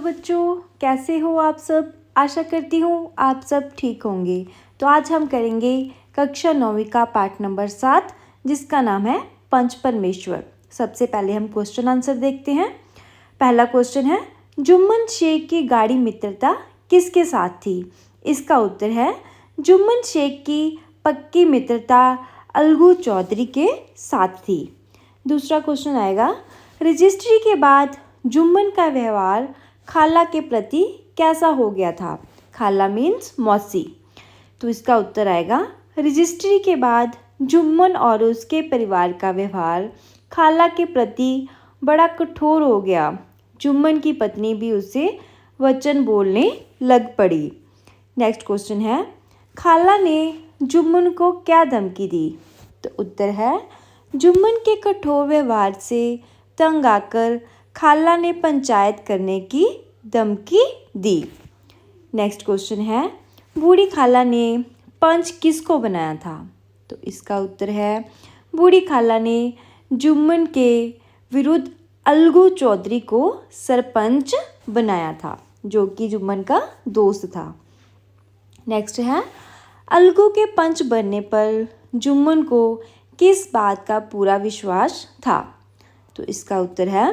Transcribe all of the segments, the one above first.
बच्चों, कैसे हो आप सब। आशा करती हूँ आप सब ठीक होंगे। तो आज हम करेंगे कक्षा 9वीं का पाठ नंबर 7, जिसका नाम है पंच परमेश्वर। सबसे पहले हम क्वेश्चन आंसर देखते हैं। पहला क्वेश्चन है, जुम्मन शेख की गाढ़ी मित्रता किसके साथ थी। इसका उत्तर है, जुम्मन शेख की पक्की मित्रता अलगू चौधरी के साथ थी। दूसरा क्वेश्चन आएगा, रजिस्ट्री के बाद जुम्मन का व्यवहार खाला के प्रति कैसा हो गया था। खाला मीन्स मौसी। तो इसका उत्तर आएगा, रजिस्ट्री के बाद जुम्मन और उसके परिवार का व्यवहार खाला के प्रति बड़ा कठोर हो गया। जुम्मन की पत्नी भी उससे वचन बोलने लग पड़ी। नेक्स्ट क्वेश्चन है, खाला ने जुम्मन को क्या धमकी दी। तो उत्तर है, जुम्मन के कठोर व्यवहार से तंग आकर खाला ने पंचायत करने की धमकी दी। नेक्स्ट क्वेश्चन है, बूढ़ी खाला ने पंच किसको बनाया था। तो इसका उत्तर है, बूढ़ी खाला ने जुम्मन के विरुद्ध अलगू चौधरी को सरपंच बनाया था, जो कि जुम्मन का दोस्त था। नेक्स्ट है, अलगू के पंच बनने पर जुम्मन को किस बात का पूरा विश्वास था। तो इसका उत्तर है,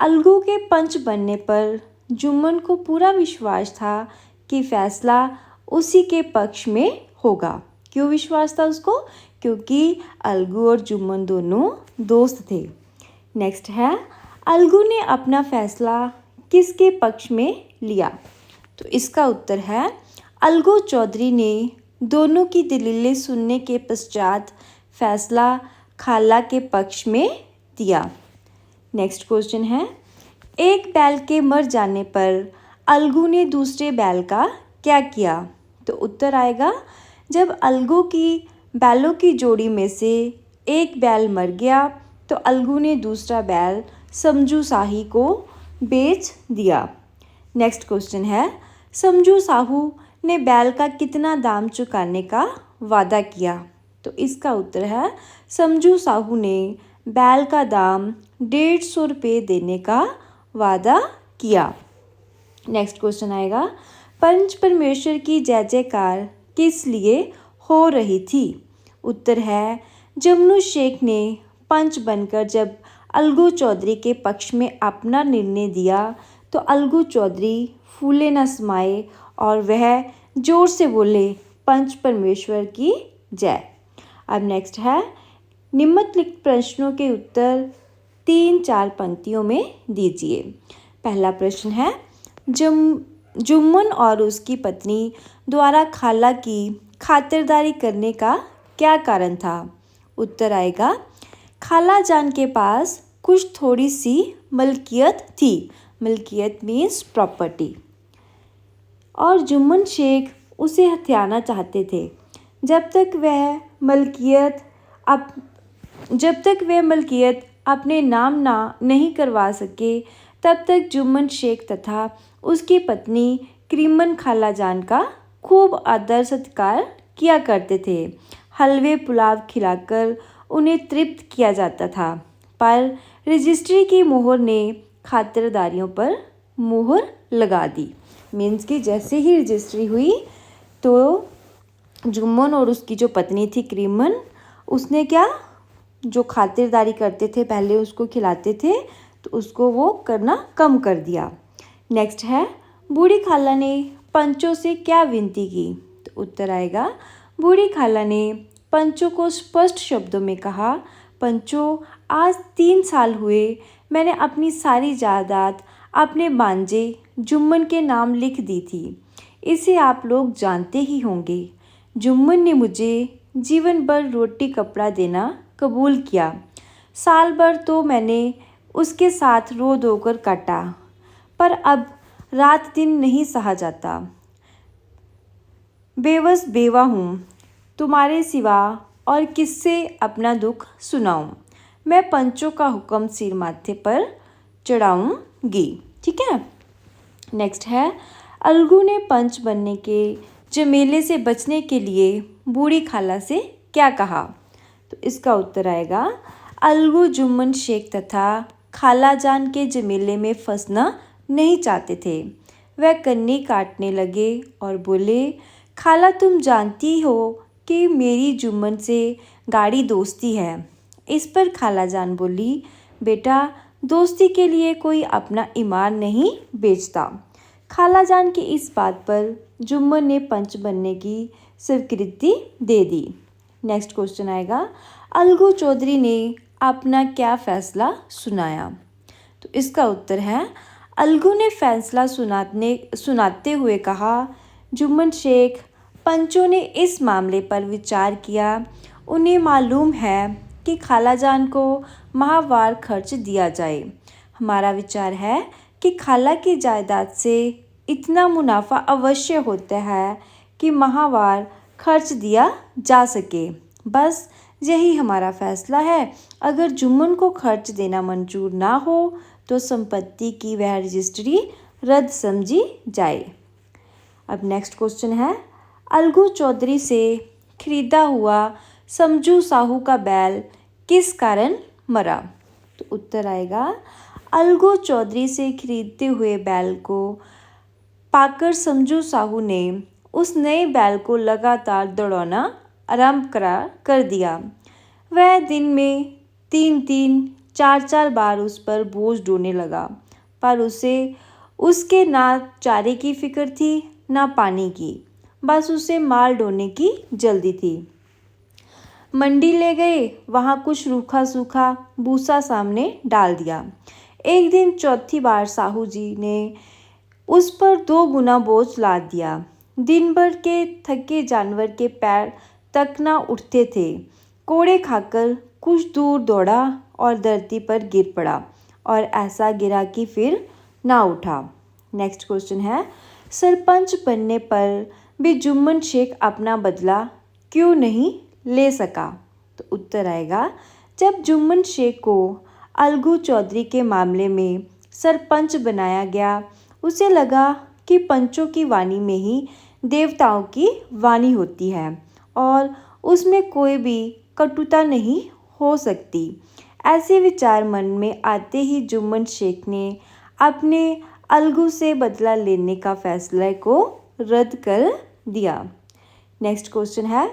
अलगू के पंच बनने पर जुम्मन को पूरा विश्वास था कि फैसला उसी के पक्ष में होगा। क्यों विश्वास था उसको? क्योंकि अलगू और जुम्मन दोनों दोस्त थे। नेक्स्ट है, अलगू ने अपना फैसला किसके पक्ष में लिया। तो इसका उत्तर है, अलगू चौधरी ने दोनों की दलीलें सुनने के पश्चात फैसला खाला के पक्ष में दिया। नेक्स्ट क्वेश्चन है, एक बैल के मर जाने पर अलगू ने दूसरे बैल का क्या किया। तो उत्तर आएगा, जब अलगू की बैलों की जोड़ी में से एक बैल मर गया तो अलगू ने दूसरा बैल समझू साही को बेच दिया। नेक्स्ट क्वेश्चन है, समझू साहू ने बैल का कितना दाम चुकाने का वादा किया। तो इसका उत्तर है, समझू साहू ने बैल का दाम 150 रुपये देने का वादा किया। नेक्स्ट क्वेश्चन आएगा, पंच परमेश्वर की जय जयकार किस लिए हो रही थी। उत्तर है, जमनू शेख ने पंच बनकर जब अलगू चौधरी के पक्ष में अपना निर्णय दिया तो अलगू चौधरी फूले न समाए और वह जोर से बोले, पंच परमेश्वर की जय। अब नेक्स्ट है, निम्नलिखित प्रश्नों के उत्तर 3-4 पंक्तियों में दीजिए। पहला प्रश्न है, जुम्मन और उसकी पत्नी द्वारा खाला की खातिरदारी करने का क्या कारण था। उत्तर आएगा, खाला जान के पास कुछ थोड़ी सी मलकियत थी। मलकियत मीन्स प्रॉपर्टी, और जुम्मन शेख उसे हथियाना चाहते थे। जब तक वह मलकियत अपने नाम नहीं करवा सके, तब तक जुम्मन शेख तथा उसकी पत्नी क्रीमन खाला जान का खूब आदर सत्कार किया करते थे। हलवे पुलाव खिलाकर उन्हें तृप्त किया जाता था, पर रजिस्ट्री की मोहर ने खातिरदारियों पर मोहर लगा दी। मीन्स कि जैसे ही रजिस्ट्री हुई तो जुम्मन और उसकी जो पत्नी थी क्रीमन, उसने क्या, जो खातिरदारी करते थे पहले उसको खिलाते थे, तो उसको वो करना कम कर दिया। नेक्स्ट है, बूढ़ी खाला ने पंचों से क्या विनती की। तो उत्तर आएगा, बूढ़ी खाला ने पंचों को स्पष्ट शब्दों में कहा, पंचों, आज 3 साल हुए मैंने अपनी सारी जायदाद अपने भांजे जुम्मन के नाम लिख दी थी। इसे आप लोग जानते ही होंगे। जुम्मन ने मुझे जीवन भर रोटी कपड़ा देना कबूल किया। साल भर तो मैंने उसके साथ रो धोकर काटा, पर अब रात दिन नहीं सहा जाता। बेबस बेवा हूँ, तुम्हारे सिवा और किससे अपना दुख सुनाऊं। मैं पंचों का हुक्म सिर माथे पर चढ़ाऊंगी। ठीक है। नेक्स्ट है, अलगू ने पंच बनने के झमेले से बचने के लिए बूढ़ी खाला से क्या कहा। तो इसका उत्तर आएगा, अलगू जुम्मन शेख तथा खाला जान के झमेले में फंसना नहीं चाहते थे। वह कन्नी काटने लगे और बोले, खाला तुम जानती हो कि मेरी जुम्मन से गाढ़ी दोस्ती है। इस पर खालाजान बोली, बेटा दोस्ती के लिए कोई अपना ईमान नहीं बेचता। खालाजान की इस बात पर जुम्मन ने पंच बनने की स्वीकृति दे दी। नेक्स्ट क्वेश्चन आएगा, अलगू चौधरी ने अपना क्या फैसला सुनाया? तो इसका उत्तर है, अलगू ने फैसला सुनाते हुए कहा, जुम्मन शेख, पंचों ने इस मामले पर विचार किया। उन्हें मालूम है कि खालाजान को माहवार खर्च दिया जाए। हमारा विचार है कि खाला की जायदाद से इतना मुनाफा अवश्य होता है कि माहवार खर्च दिया जा सके। बस यही हमारा फैसला है। अगर जुम्मन को खर्च देना मंजूर ना हो तो संपत्ति की वह रजिस्ट्री रद्द समझी जाए। अब नेक्स्ट क्वेश्चन है, अलगू चौधरी से खरीदा हुआ समझू साहू का बैल किस कारण मरा? तो उत्तर आएगा, अलगू चौधरी से खरीदते हुए बैल को पाकर समझू साहू ने उस नए बैल को लगातार दौड़ाना आरंभ कर दिया। वह दिन में 3-3, 4-4 बार उस पर बोझ ढोने लगा, पर उसे उसके ना चारे की फिक्र थी ना पानी की, बस उसे माल ढोने की जल्दी थी। मंडी ले गए, वहाँ कुछ रूखा सूखा भूसा सामने डाल दिया। एक दिन चौथी बार साहू जी ने उस पर 2 गुना बोझ लाद दिया। दिन भर के थके जानवर के पैर तक ना उठते थे। कोड़े खाकर कुछ दूर दौड़ा और धरती पर गिर पड़ा और ऐसा गिरा कि फिर ना उठा। नेक्स्ट क्वेश्चन है, सरपंच बनने पर भी जुम्मन शेख अपना बदला क्यों नहीं ले सका? तो उत्तर आएगा, जब जुम्मन शेख को अलगू चौधरी के मामले में सरपंच बनाया गया, उसे लगा कि पंचों की वाणी में ही देवताओं की वाणी होती है और उसमें कोई भी कटुता नहीं हो सकती। ऐसे विचार मन में आते ही जुम्मन शेख ने अपने अलगू से बदला लेने का फैसले को रद्द कर दिया। नेक्स्ट क्वेश्चन है,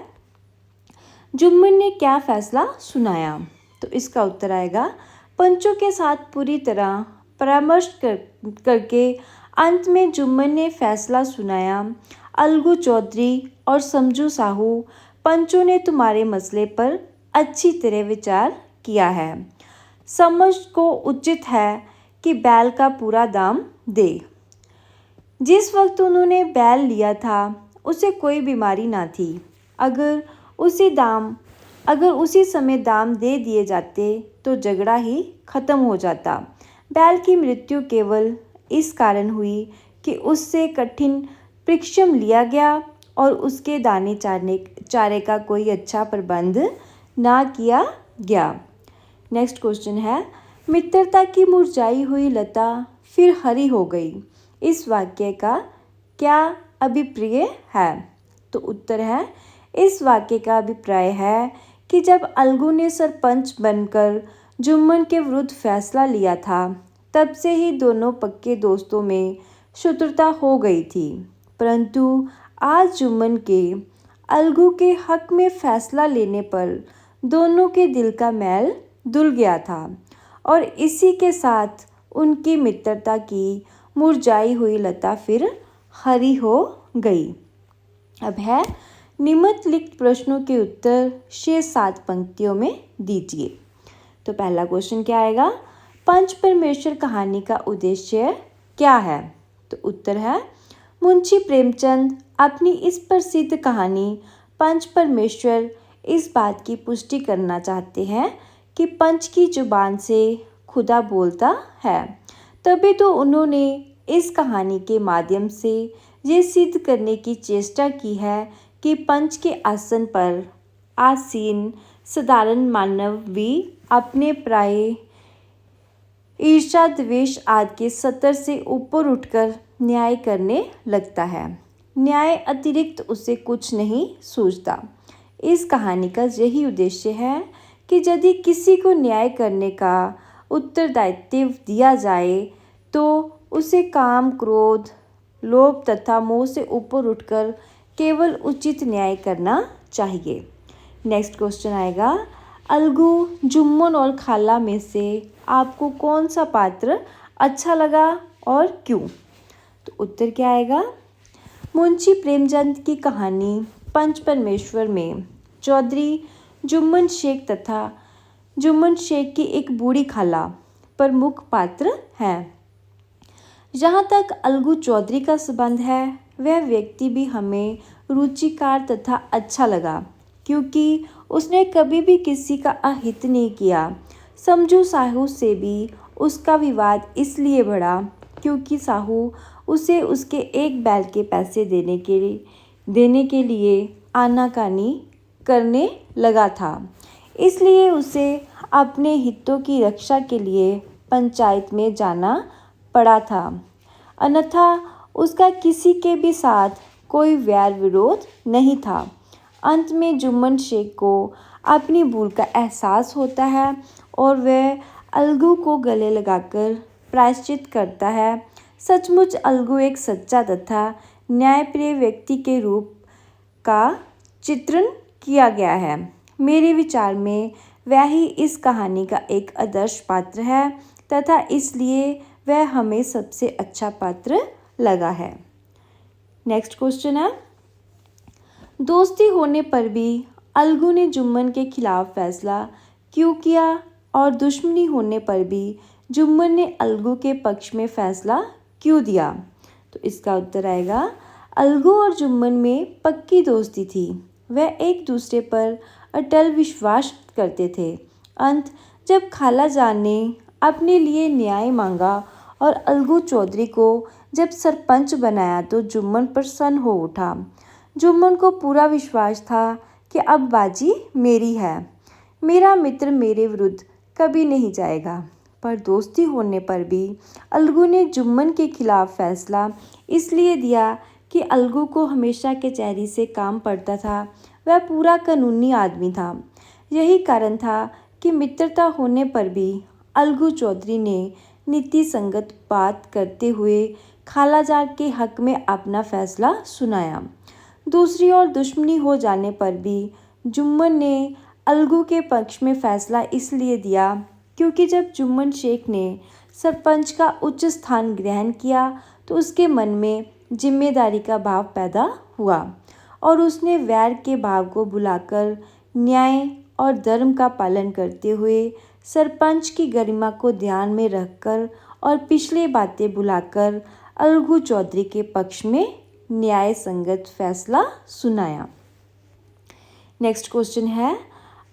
जुम्मन ने क्या फैसला सुनाया? तो इसका उत्तर आएगा, पंचों के साथ पूरी तरह परामर्श करके अंत में जुम्मन ने फैसला सुनाया, अलगू चौधरी और समझू साहू, पंचों ने तुम्हारे मसले पर अच्छी तरह विचार किया है। समझ को उचित है कि बैल का पूरा दाम दे। जिस वक्त उन्होंने बैल लिया था उसे कोई बीमारी ना थी। अगर उसी समय दाम दे दिए जाते तो झगड़ा ही खत्म हो जाता। बैल की मृत्यु केवल इस कारण हुई कि उससे कठिन परिश्रम लिया गया और उसके दाने चारे का कोई अच्छा प्रबंध ना किया गया। नेक्स्ट क्वेश्चन है, मित्रता की मुरझाई हुई लता फिर हरी हो गई। इस वाक्य का क्या अभिप्राय है? तो उत्तर है, इस वाक्य का अभिप्राय है कि जब अलगू ने सरपंच बनकर जुम्मन के विरुद्ध फैसला लिया था, तब से ही दोनों पक्के दोस्तों में शत्रुता हो गई थी। परंतु आज जुम्मन के अलगू के हक में फैसला लेने पर दोनों के दिल का मैल धुल गया था और इसी के साथ उनकी मित्रता की मुरझाई हुई लता फिर हरी हो गई। अब है, निम्नलिखित प्रश्नों के उत्तर शेष 7 पंक्तियों में दीजिए। तो पहला क्वेश्चन क्या आएगा, पंच परमेश्वर कहानी का उद्देश्य क्या है? तो उत्तर है, मुंशी प्रेमचंद अपनी इस प्रसिद्ध कहानी पंच परमेश्वर इस बात की पुष्टि करना चाहते हैं कि पंच की जुबान से खुदा बोलता है। तभी तो उन्होंने इस कहानी के माध्यम से ये सिद्ध करने की चेष्टा की है कि पंच के आसन पर आसीन साधारण मानव भी अपने प्राय ईर्ष्या द्वेष आदि के स्तर से ऊपर उठकर न्याय करने लगता है। न्याय अतिरिक्त उसे कुछ नहीं सूझता। इस कहानी का यही उद्देश्य है कि यदि किसी को न्याय करने का उत्तरदायित्व दिया जाए तो उसे काम, क्रोध, लोभ तथा मोह से ऊपर उठकर केवल उचित न्याय करना चाहिए। नेक्स्ट क्वेश्चन आएगा, अलगू, जुम्मन और खाला में से आपको कौन सा पात्र अच्छा लगा और क्यों? तो उत्तर क्या आएगा? मुंशी प्रेमचंद की कहानी पंच परमेश्वर में चौधरी जुम्मन शेख तथा जुम्मन शेख की एक बूढ़ी खाला प्रमुख पात्र हैं। जहाँ तक अलगू चौधरी का संबंध है, वह व्यक्ति भी हमें रुचिकार तथा अच्छा लगा, क्योंकि उसने कभी भी किसी का अहित नहीं किया। समझू साहू से भी उसका विवाद इसलिए बढ़ा क्योंकि साहू उसे उसके एक बैल के पैसे देने के लिए आनाकानी करने लगा था। इसलिए उसे अपने हितों की रक्षा के लिए पंचायत में जाना पड़ा था, अन्यथा उसका किसी के भी साथ कोई वैर विरोध नहीं था। अंत में जुम्मन शेख को अपनी भूल का एहसास होता है और वह अलगू को गले लगाकर प्रायश्चित करता है। सचमुच अलगू एक सच्चा तथा न्यायप्रिय व्यक्ति के रूप का चित्रण किया गया है। मेरे विचार में वह ही इस कहानी का एक आदर्श पात्र है तथा इसलिए वह हमें सबसे अच्छा पात्र लगा है। नेक्स्ट क्वेश्चन है, दोस्ती होने पर भी अलगू ने जुम्मन के खिलाफ फैसला क्यों किया और दुश्मनी होने पर भी जुम्मन ने अलगू के पक्ष में फैसला क्यों दिया? तो इसका उत्तर आएगा, अलगू और जुम्मन में पक्की दोस्ती थी। वह एक दूसरे पर अटल विश्वास करते थे। जब खाला जान ने अपने लिए न्याय मांगा और अलगू चौधरी को जब सरपंच बनाया तो जुम्मन प्रसन्न हो उठा। जुम्मन को पूरा विश्वास था कि अब बाजी मेरी है, मेरा मित्र मेरे विरुद्ध कभी नहीं जाएगा। पर दोस्ती होने पर भी अलगू ने जुम्मन के खिलाफ फैसला इसलिए दिया कि अलगू को हमेशा कचहरी से काम पड़ता था। वह पूरा कानूनी आदमी था। यही कारण था कि मित्रता होने पर भी अलगू चौधरी ने नीति संगत बात करते हुए खालाजान के हक में अपना फैसला सुनाया। दूसरी ओर दुश्मनी हो जाने पर भी जुम्मन ने अलगू के पक्ष में फैसला इसलिए दिया क्योंकि जब जुम्मन शेख ने सरपंच का उच्च स्थान ग्रहण किया तो उसके मन में जिम्मेदारी का भाव पैदा हुआ और उसने वैर के भाव को भुलाकर न्याय और धर्म का पालन करते हुए सरपंच की गरिमा को ध्यान में रखकर और पिछले बातें भुलाकर अलगू चौधरी के पक्ष में न्याय संगत फैसला सुनाया। नेक्स्ट क्वेश्चन है,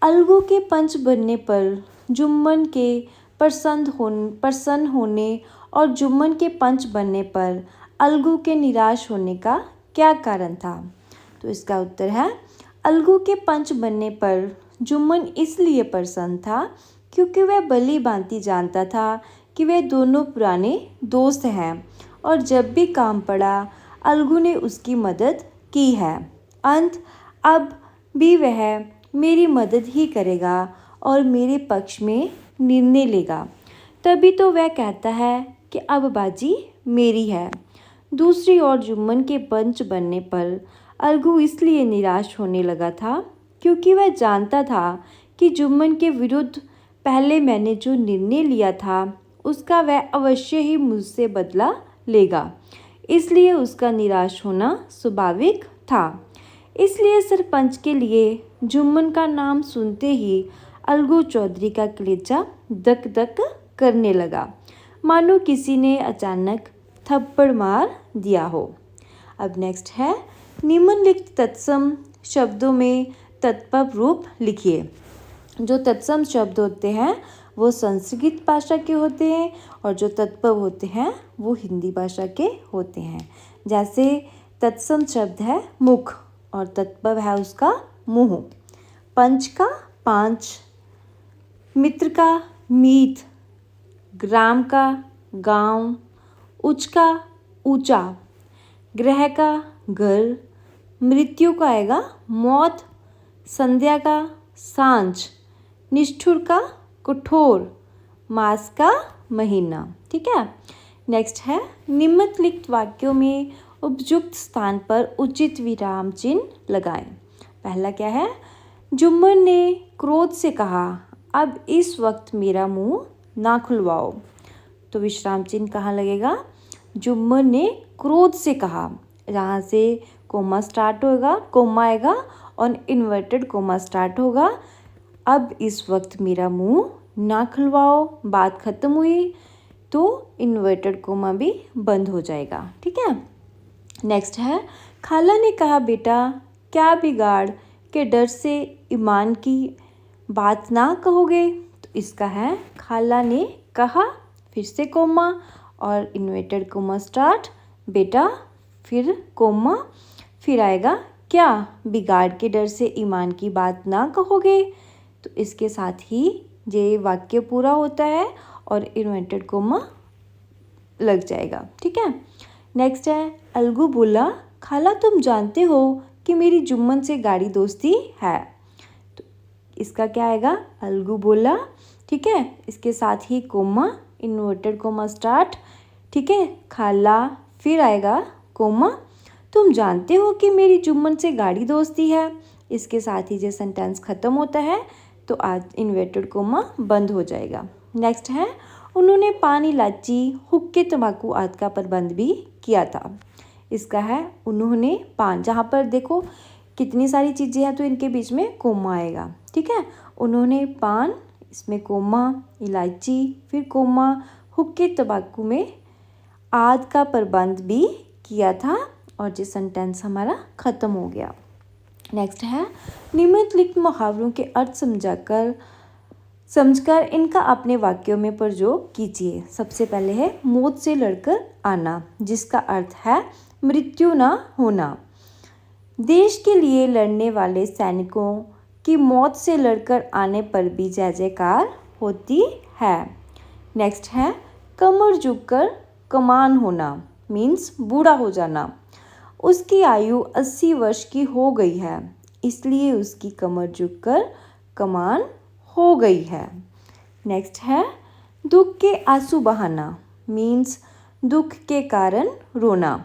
अलगू के पंच बनने पर जुम्मन के प्रसन्न होने और जुम्मन के पंच बनने पर अलगू के निराश होने का क्या कारण था? तो इसका उत्तर है, अलगू के पंच बनने पर जुम्मन इसलिए प्रसन्न था क्योंकि वह भली भांति जानता था कि वे दोनों पुराने दोस्त हैं और जब भी काम पड़ा अलगू ने उसकी मदद की है। अब भी वह मेरी मदद ही करेगा और मेरे पक्ष में निर्णय लेगा। तभी तो वह कहता है कि अब बाजी मेरी है। दूसरी ओर जुम्मन के पंच बनने पर अलगू इसलिए निराश होने लगा था क्योंकि वह जानता था कि जुम्मन के विरुद्ध पहले मैंने जो निर्णय लिया था उसका वह अवश्य ही मुझसे बदला लेगा। इसलिए उसका निराश होना स्वाभाविक था। इसलिए सरपंच के लिए जुम्मन का नाम सुनते ही अलगू चौधरी का कलेजा दक दक करने लगा, मानो किसी ने अचानक थप्पड़ मार दिया हो। अब नेक्स्ट है, निम्नलिखित तत्सम शब्दों में तत्पर रूप लिखिए। जो तत्सम शब्द होते हैं वो संस्कृत भाषा के होते हैं और जो तत्पर होते हैं वो हिंदी भाषा के होते हैं। जैसे तत्सम शब्द है मुख और तत्पर है उसका मुँह, पंच का पांच, मित्र का मीत, ग्राम का गांव, उच्च का ऊंचा, ग्रह का घर, मृत्यु का आएगा मौत, संध्या का सांझ, निष्ठुर का कठोर, मास का महीना। ठीक है, नेक्स्ट है निम्नलिखित वाक्यों में उपयुक्त स्थान पर उचित विराम चिन्ह लगाएं। पहला क्या है, जुम्मन ने क्रोध से कहा, अब इस वक्त मेरा मुंह ना खुलवाओ। तो विश्राम चिन्ह कहाँ लगेगा, जुम्मन ने क्रोध से कहा, जहाँ से कोमा स्टार्ट होगा, कोमा आएगा और इन्वर्टेड कोमा स्टार्ट होगा। अब इस वक्त मेरा मुंह ना खुलवाओ, बात खत्म हुई तो इन्वर्टेड कोमा भी बंद हो जाएगा। ठीक है। नेक्स्ट है, खाला ने कहा, बेटा क्या बिगाड़ के डर से ईमान की बात ना कहोगे। तो इसका है, खाला ने कहा, फिर से कोमा और इन्वर्टेड कोमा स्टार्ट, बेटा फिर कोमा, फिर आएगा क्या बिगाड़ के डर से ईमान की बात ना कहोगे। तो इसके साथ ही ये वाक्य पूरा होता है और इन्वर्टेड कोमा लग जाएगा। ठीक है। नेक्स्ट है, अलगू बोला, खाला तुम जानते हो कि मेरी जुम्मन से गाढ़ी दोस्ती है। तो इसका क्या आएगा, अलगू बोला। ठीक है। इसके साथ ही कोमा, इन्वर्टेड कोमा स्टार्ट। ठीक है। खाला, फिर आएगा कोमा, तुम जानते हो कि मेरी जुम्मन से गाढ़ी दोस्ती है। इसके साथ ही ये सेंटेंस खत्म होता है तो आज इन्वर्टेड कोमा बंद हो जाएगा। नेक्स्ट है, उन्होंने पान, इलायची, हुक्के, तंबाकू आदि का प्रबंध भी किया था। इसका है, उन्होंने पान, जहाँ पर देखो कितनी सारी चीज़ें हैं तो इनके बीच में कोमा आएगा। ठीक है। उन्होंने पान, इसमें कोमा, इलायची, फिर कोमा, हुक्के, तंबाकू में आदि का प्रबंध भी किया था और ये सेंटेंस हमारा ख़त्म हो गया। नेक्स्ट है, निम्नलिखित मुहावरों के अर्थ समझकर इनका अपने वाक्यों में प्रयोग कीजिए। सबसे पहले है मौत से लड़कर आना, जिसका अर्थ है मृत्यु न होना। देश के लिए लड़ने वाले सैनिकों की मौत से लड़कर आने पर भी जय जयकार होती है। नेक्स्ट है, कमर झुककर कमान होना, मीन्स बूढ़ा हो जाना। उसकी आयु 80 वर्ष की हो गई है, इसलिए उसकी कमर झुककर कमान हो गई है। नेक्स्ट है, दुख के आंसू बहाना, मीन्स दुख के कारण रोना।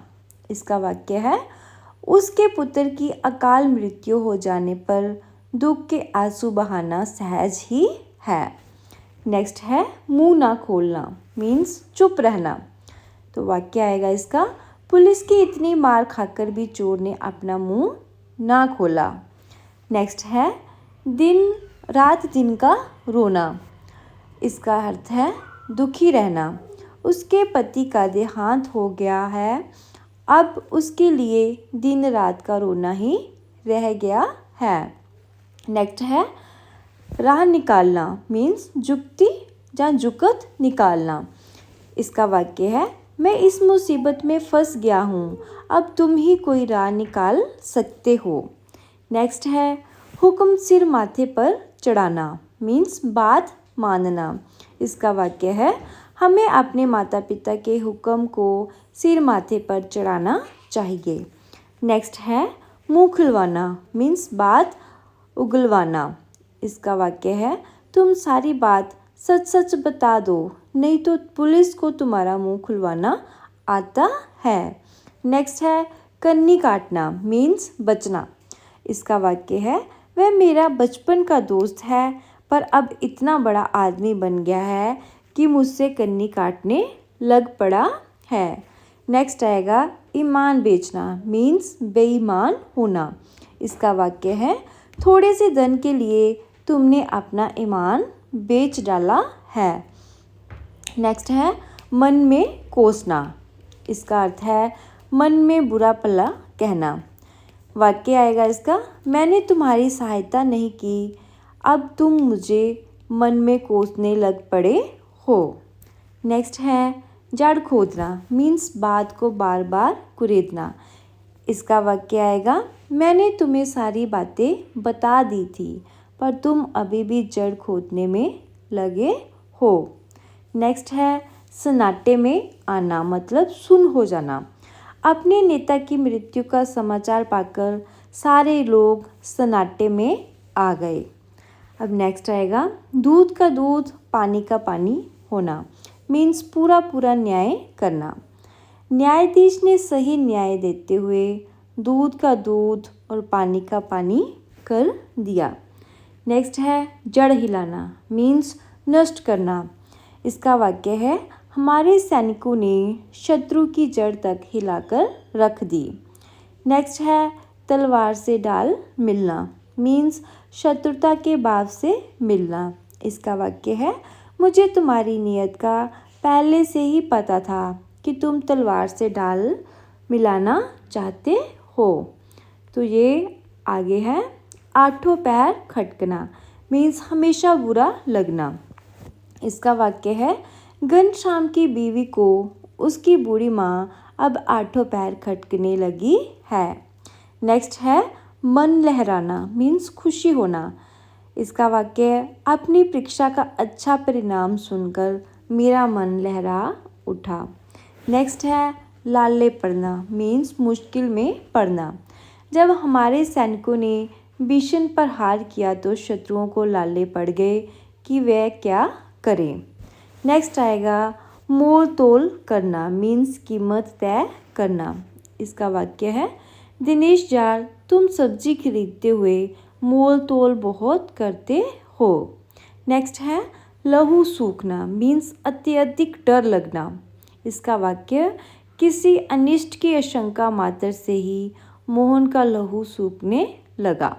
इसका वाक्य है, उसके पुत्र की अकाल मृत्यु हो जाने पर दुख के आंसू बहाना सहज ही है। नेक्स्ट है, मुंह ना खोलना, मीन्स चुप रहना। तो वाक्य आएगा इसका, पुलिस की इतनी मार खाकर भी चोर ने अपना मुंह ना खोला। नेक्स्ट है, दिन रात दिन का रोना। इसका अर्थ है दुखी रहना। उसके पति का देहांत हो गया है, अब उसके लिए दिन रात का रोना ही रह गया है। नेक्स्ट है, राह निकालना, मीन्स जुक्ति या जुकत निकालना। इसका वाक्य है, मैं इस मुसीबत में फंस गया हूँ, अब तुम ही कोई राह निकाल सकते हो। नेक्स्ट है, हुक्म सिर माथे पर चढ़ाना, मीन्स बात मानना। इसका वाक्य है, हमें अपने माता पिता के हुक्म को सिर माथे पर चढ़ाना चाहिए। नेक्स्ट है, मुंह खुलवाना, मीन्स बात उगलवाना। इसका वाक्य है, तुम सारी बात सच सच बता दो, नहीं तो पुलिस को तुम्हारा मुंह खुलवाना आता है। नेक्स्ट है, कन्नी काटना, मीन्स बचना। इसका वाक्य है, वह मेरा बचपन का दोस्त है पर अब इतना बड़ा आदमी बन गया है कि मुझसे कन्नी काटने लग पड़ा है। नेक्स्ट आएगा, ईमान बेचना, मीन्स बेईमान होना। इसका वाक्य है, थोड़े से धन के लिए तुमने अपना ईमान बेच डाला है। नेक्स्ट है, मन में कोसना। इसका अर्थ है मन में बुरा भला कहना। वाक्य आएगा इसका, मैंने तुम्हारी सहायता नहीं की, अब तुम मुझे मन में कोसने लग पड़े हो। नेक्स्ट है, जड़ खोदना, मीन्स बात को बार बार कुरेदना। इसका वाक्य आएगा, मैंने तुम्हें सारी बातें बता दी थी पर तुम अभी भी जड़ खोदने में लगे हो। नेक्स्ट है, सन्नाटे में आना, मतलब सुन हो जाना। अपने नेता की मृत्यु का समाचार पाकर सारे लोग सन्नाटे में आ गए। अब नेक्स्ट आएगा, दूध का दूध पानी का पानी होना, मीन्स पूरा पूरा न्याय करना। न्यायाधीश ने सही न्याय देते हुए दूध का दूध और पानी का पानी कर दिया। नेक्स्ट है जड़ हिलाना, मीन्स नष्ट करना। इसका वाक्य है हमारे सैनिकों ने शत्रु की जड़ तक हिलाकर रख दी। नेक्स्ट है तलवार से ढाल मिलना, मीन्स शत्रुता के भाव से मिलना। इसका वाक्य है मुझे तुम्हारी नीयत का पहले से ही पता था कि तुम तलवार से ढाल मिलाना चाहते हो। तो ये आगे है आठों पैर खटकना, मीन्स हमेशा बुरा लगना। इसका वाक्य है घनश्याम की बीवी को उसकी बूढ़ी माँ अब आठों पैर खटकने लगी है। नेक्स्ट है मन लहराना, मीन्स खुशी होना। इसका वाक्य है अपनी परीक्षा का अच्छा परिणाम सुनकर मेरा मन लहरा उठा। नेक्स्ट है लाले पड़ना, मीन्स मुश्किल में पड़ना। जब हमारे सैनिकों ने भीषण पर हार किया तो शत्रुओं को लाले पड़ गए कि वह क्या करें। नेक्स्ट आएगा मोल तोल करना, मीन्स कीमत तय करना। इसका वाक्य है दिनेश जाल तुम सब्जी खरीदते हुए मोल तोल बहुत करते हो। नेक्स्ट है लहू सूखना, मीन्स अत्यधिक डर लगना। इसका वाक्य किसी अनिष्ट की आशंका मात्र से ही मोहन का लहू सूखने लगा।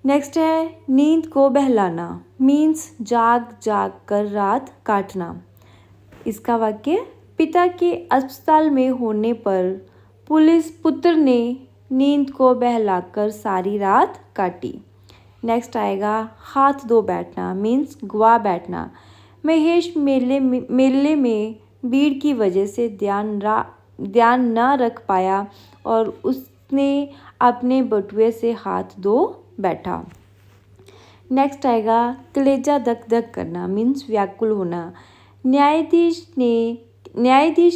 नेक्स्ट है नींद को बहलाना, मीन्स जाग जाग कर रात काटना। इसका वाक्य पिता के अस्पताल में होने पर पुलिस पुत्र ने नींद को बहलाकर सारी रात काटी। नेक्स्ट आएगा हाथ धो बैठना, मीन्स गवा बैठना। महेश मेले में भीड़ की वजह से ध्यान न रख पाया और उसने अपने बटुए से हाथ धो बैठा। नेक्स्ट आएगा कलेजा धक धक करना, मीन्स व्याकुल होना। न्यायाधीश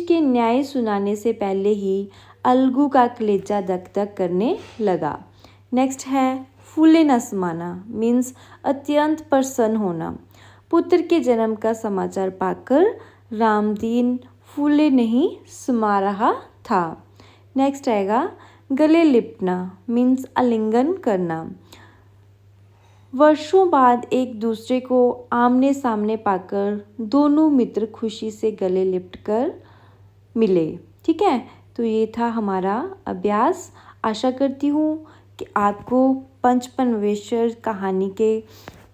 के न्याय सुनाने से पहले ही अलगू का कलेजा धक धक करने लगा। नेक्स्ट है फूले न समाना, मीन्स अत्यंत प्रसन्न होना। पुत्र के जन्म का समाचार पाकर रामदीन फूले नहीं समा रहा था। नेक्स्ट आएगा गले लिपटना, मीन्स आलिंगन करना। वर्षों बाद एक दूसरे को आमने सामने पाकर दोनों मित्र खुशी से गले लिपटकर मिले। ठीक है, तो ये था हमारा अभ्यास। आशा करती हूँ कि आपको पंचपरमेश्वर कहानी के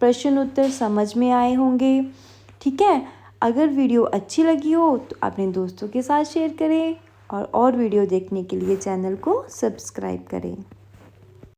प्रश्न उत्तर समझ में आए होंगे। ठीक है, अगर वीडियो अच्छी लगी हो तो अपने दोस्तों के साथ शेयर करें और वीडियो देखने के लिए चैनल को सब्सक्राइब करें।